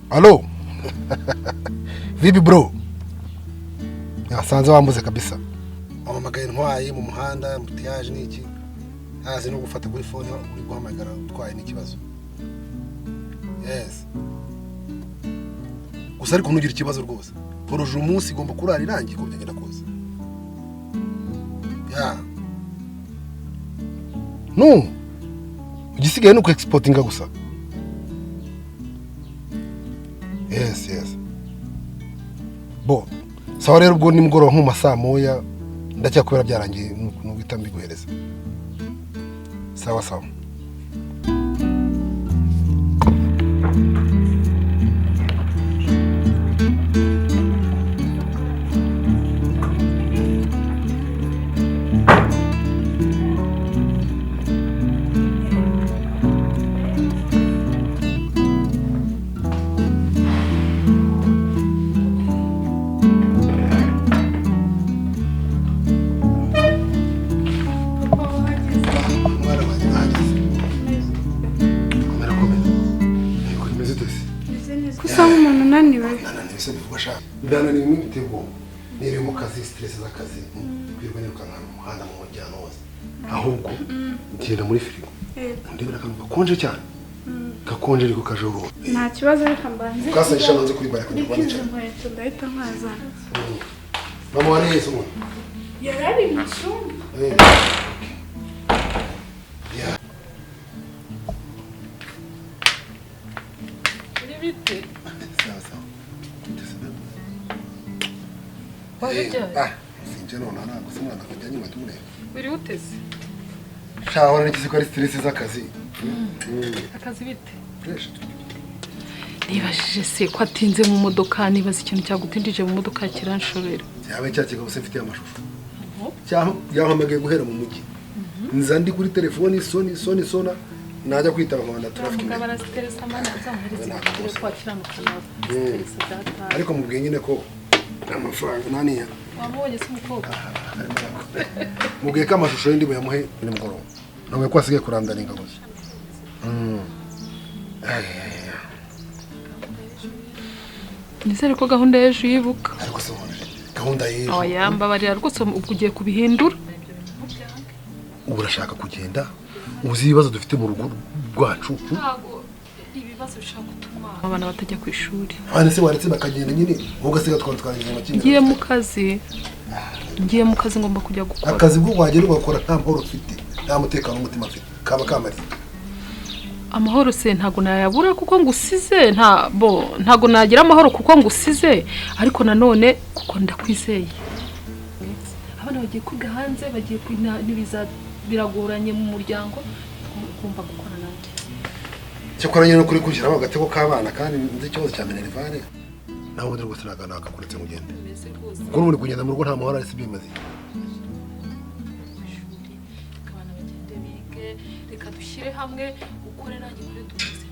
Allo. Vipi bro? Yasanze wambuze kabisa. Amamagaye ntwaye mu muhanda mutiyaje niki. Hazi no gufata kuri phone uri guhamagara utwaye n'ikibazo. Yes. Gusa ariko ntugira ikibazo rwose. Poroje umunsi igomba kurara irangi ko byagenda koza. Ya. No. Ugisigaye nuko exportinga gusa. Yes. Bo. Sawa rero ubwo nimugoroba nko masaa moya ndacyakubera byarangiye n'ubita mbiguhereza. Sawa. Ndana ni mwitego niri mu kazi stress z'akazi kwirwa niruka nkana muhanda mu mujyano wose ahubwo ngenda muri firigo ndibira kantu gakonje cyane gakonje ariko kajoro nta kibazo reka mbanze kasayisha banze kuri bare kujya kwandika nkweto ndahita nkaza mama wari yesu mwana yarari mu cyumba bite sinje none ntabwo se umwana akajya nyuma tumureba biri uteze shahora n'ikizi ko ari stress z'akazi akazi bite fresh nibashije se ko atinze mu modoka nibaza ikintu cyagutindije mu modoka kiranshorera yawe cyakega bose mfite amashusho yahamagaye guhera mu mujyi nza ndi kuri telefoni sona najya kwitaba nkabanda traffic ngabara stress amana azamuhereza kuri kwakiranuka nawe ariko mubwiye nyine ko amafaranga naniya wamubonye se umukobwa mubwiye ko amashusho y'indi buyamuhe ni mugoroba nawe ko asigaye kurandaringa gusa nizere ko gahunda y'ejo yibuka ariko se gahunda y'ejo yambabarira rwose ubwo ugiye kubihindura urashaka kugenda uzi ibibazo dufite mu rugo rwacu ibibazo bishaka gutuma abana batajya ku ishuri abana se waretse bakagenda nyine wowe ugasiga twatwariza amakinga ngiye mu kazi ngomba kujya gukora akazi bwo wagenda ugakora nta mahoro ufite nta mutekano w'umutima afite kaba kamari amahoro se ntago nayabura kuko ngusize ntago nagira amahoro kuko ngusize ariko nanone kuko ndakwizeye abana bagiye kwiga hanze bagiye nibiza biragoranye mu muryango ugomba gukora nanjye cyakora nyine kuri kujira agatego k'abana kandi nzi ikibazo cya minerivare naho ubundi rwose nagakuretse mugende kuko muri kugenda mu rugo nta mahoro ari sibimaze abana bagende bige reka dushyire hamwe ukore nanjye kuri tuzi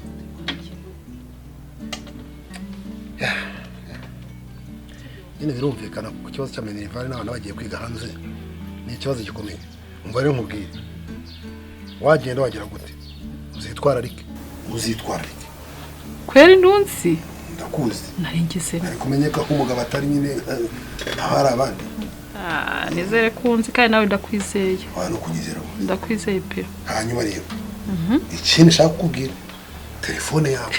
nyine birumvikana ku kibazo cya minerivare n'abana bagiye kwiga hanze ni ikibazo gikomeye umva rero nkubwire wagenda wagira gute uzitwararike kweri ndunsi ndakuzi naringise ariko umenye ko umugabo atari nyine hari abandi nizere kunzi kandi nawe ndakwizeye no kunyizera ndakwizeye pe hanyuma rero ikindi nshaka kukubwira telefone yawe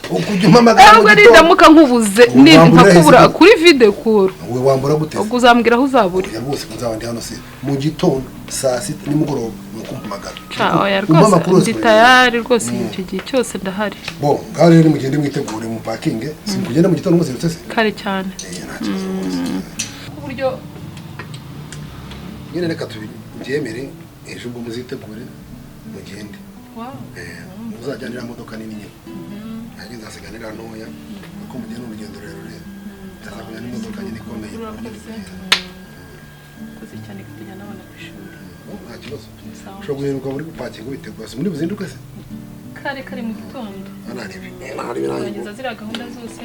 ukujya umpamagara ntabwo ari ndamuka nkubuze nkakubura kuri video call we wambura gute ubwo uzambwira aho uzabura rwose nzabandi hano se mu gitondo saa 6 nimugoroba nukumpamagara oya rwose ndi tayari rwose iki gihe cyose ndahari bo ngaho rero mugende mwitegure mu parking kugenda mu gitondo muzirutse se kare cyane uburyo nyine reka tubyemere ejo ubwo muzitegure mugende muzajyanira modoka nini nyine agenda asiganira ntoya kuko mugende urugendo rurerure tazakujya n'imodoka nyine ikomeye kuzi cyane kujyana n'abana ku ishuri nta kibazo ushobora guhinduka muri gupakinga witegura se muri buzinduke se kare mu gitondo hari birangiza ziriya gahunda zose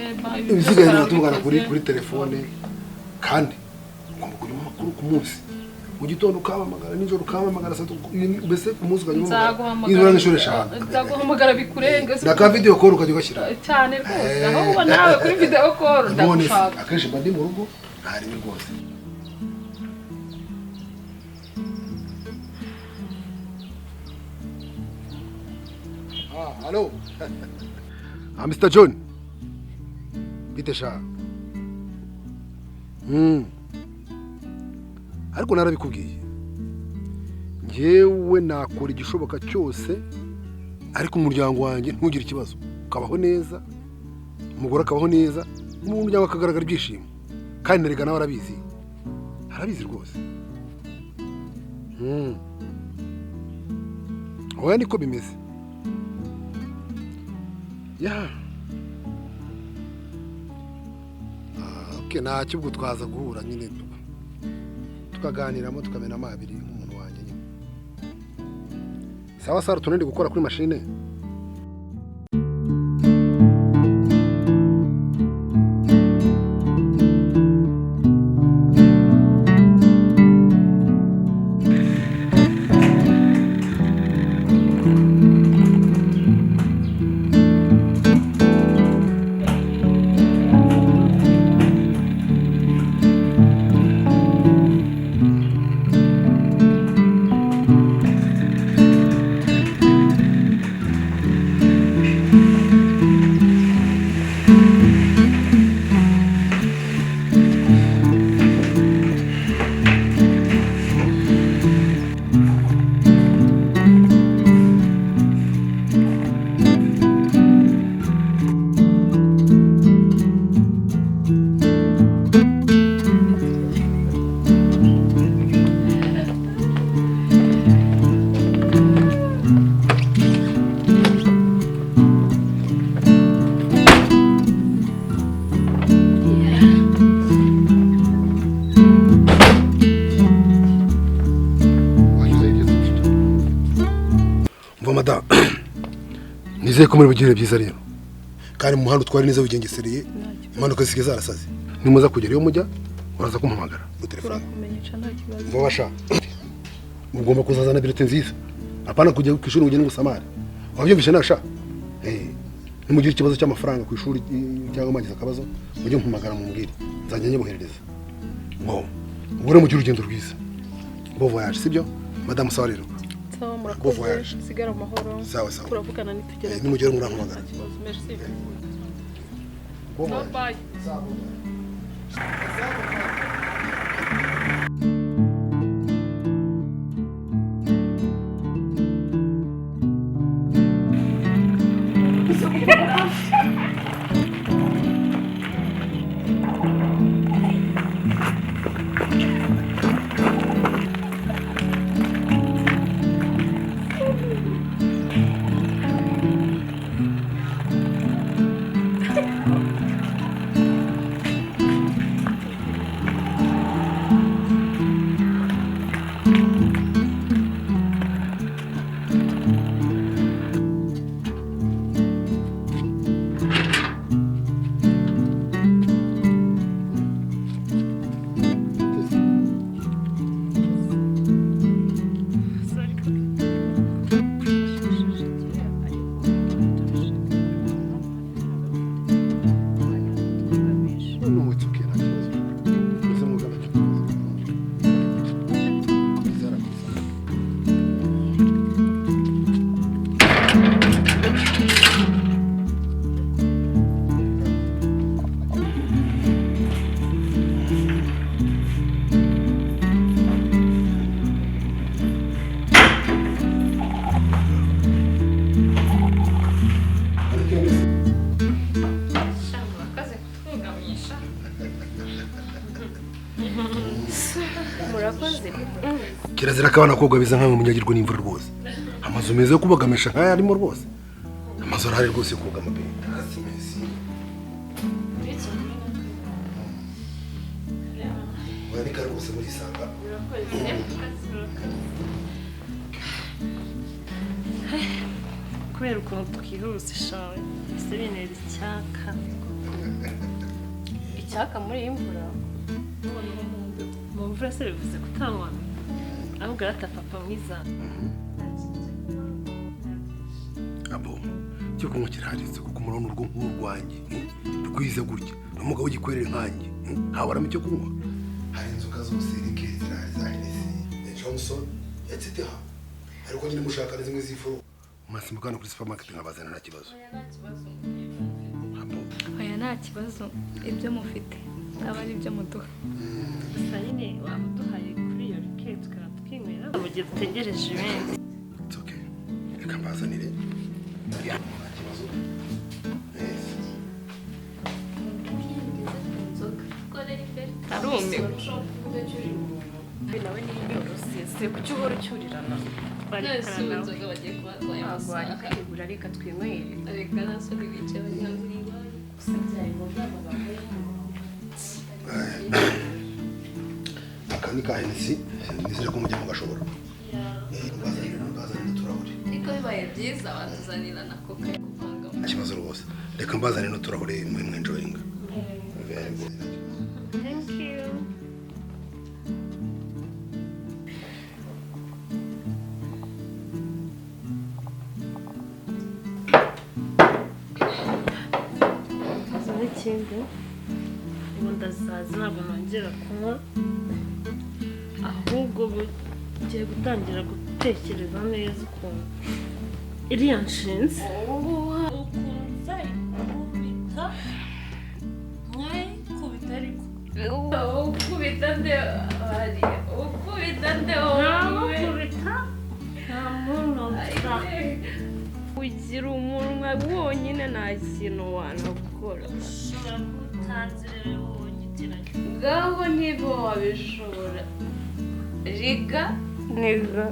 ibisigaye tuvugana kuri telefone kandi ugomba kugira amakuru ku munsi mu gitondo ukamamagara nijoro ukamamagara mbese umunsi nzaguhamagara n'inshuro eshanu nzaguhamagara bikurenga naka video call ukajya ugashyira cyane rwose aho uba nawe kuri video call ndagushaka akenshi mba ndi mu rugo ntari rwose Hello. Mr. John. Bite sha. Ariko narabikubwiye. Ngewe nakora igishoboka cyose ariko umuryango wanjye ntugire ikibazo. Ukabaho neza. Umugore akabaho neza. Umuryango akagaragara ibyishimo. Kandi nerega nawe arabizi. Arabizi rwose. Oya niko bimeze. Yeah. Okay, ntacyo ubwo twaza guhura nyine tukaganiramo tukamena amabiri nk'umuntu wanjye nyine. Sawa Sara tunende gukora kuri machine. Nizeye ko muri bugire byiza rero. Kandi mu muhanda utwari neza wigengesereye. Impanuka zisigaye zarasaze. Nimuza kugera iyo mujya uraza kumpamagara ku telefone. Kumenyesha nta kibazo. Mubasha. Mugomba kuzazana bilete nziza. Apana kujya ku ishuri ugende gusamara. Wabyumvishe nasha? Nimugire ikibazo cy'amafaranga ku ishuri cyangwa magize akabazo mujye mpamagara mu mbwire. Nzajya nyiboherereza. Ngo ubure mugire urugendo rwiza. Bon voyage, sibyo? Madame Sawa rero. Bon voyage. Sigara amahoro. Sawa sawa. Turavugana nitugera. Nimugere murampamagara. Merci. Bon voyage. Bye. Sawa. Kirazira kabana kogwa biza nkamwe munyagirwa n'imvura rwose. Amazu meza yo kubagamisha nkaya arimo rwose. Amazu arahari rwose koga mabe. Wari kare rwose muri sanga. Kubera ukuntu twihuse shawe. Ese binera icyaka muri imvura. Mu mvura se bivuze kutanywa. ahubwo arata papa mwiza abo cyo kunywa kiraharitse kuko umurano urwo nk'urwanjye rwiza gutya n'umugabo w'igikwerere nkanjye habaramo icyo kunywa hari inzoga zose rikeza za Hennessy Johnson etc ariko nyine mushaka na zimwe z'ifu mwasimukana kuri supermarket nkabazana nta kibazo oya nta kibazo ibyo mufite aba ari ibyo muduha gusa nyine wamuduhaye kuri iyo rike tukaba twinywera mu gihe dutegereje ibindi it's okay reka mbazanire nta kibazo arumiwe nawe ni ibyoroshye kuki uhora ucyurirana barikana nawe ntabwo wari kwigura reka twinywere reka nasore bicaye bagira ngo uribaye gusa byari mu bw'amagambo aka ni ka Hennessy nizere ko mujya mugashobora mbazanire turahure ariko bibaye byiza batuzanira na coca yo kuvangamo ikibazo rwose reka mbazanire n'uturahure muri mwenjoyinga thank you ikindi ubu ndazaza ntabwo nongera kunywa ahubwo bugiye gutangira gutekereza neza ukuntu iriya nshinzi ukuntu nzayikubita nkayikubita ariko ukubita nde hari ukubita nde ntamukubita nta muntu ugira umunwa wonyine nta kintu wanakora ushobora kutanzira wonyine ngaho niba wabishobora riga niga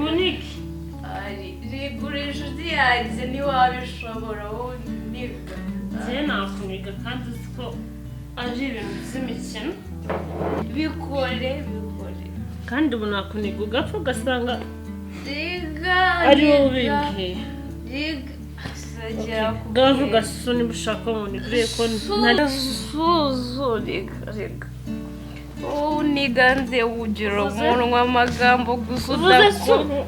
muniki ari rigura inshuti yanjye ntiwabishobora wowe niga njye nakuniga kandi uzi ko ari ibintu by'imikino bikore kandi ubu nakuniga ugapfa ugasanga riga ari wowe ubimbwiye riga ngaho ugasusu niba ushaka muniguriye ko ntari suzu riga niga nze ugira umunwa amagambo gusa udakora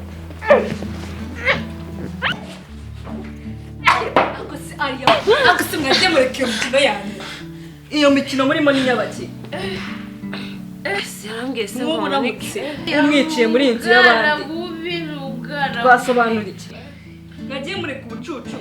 akose mwajya mureka iyo mikino yanyu iyo mikino murimo ni nyabaki yarambwiye se ngo nk'ubu muniki mwiciye muri iyi nzu y'abandi bubi rugara twasobanura iki mwagiye mureka ubucucu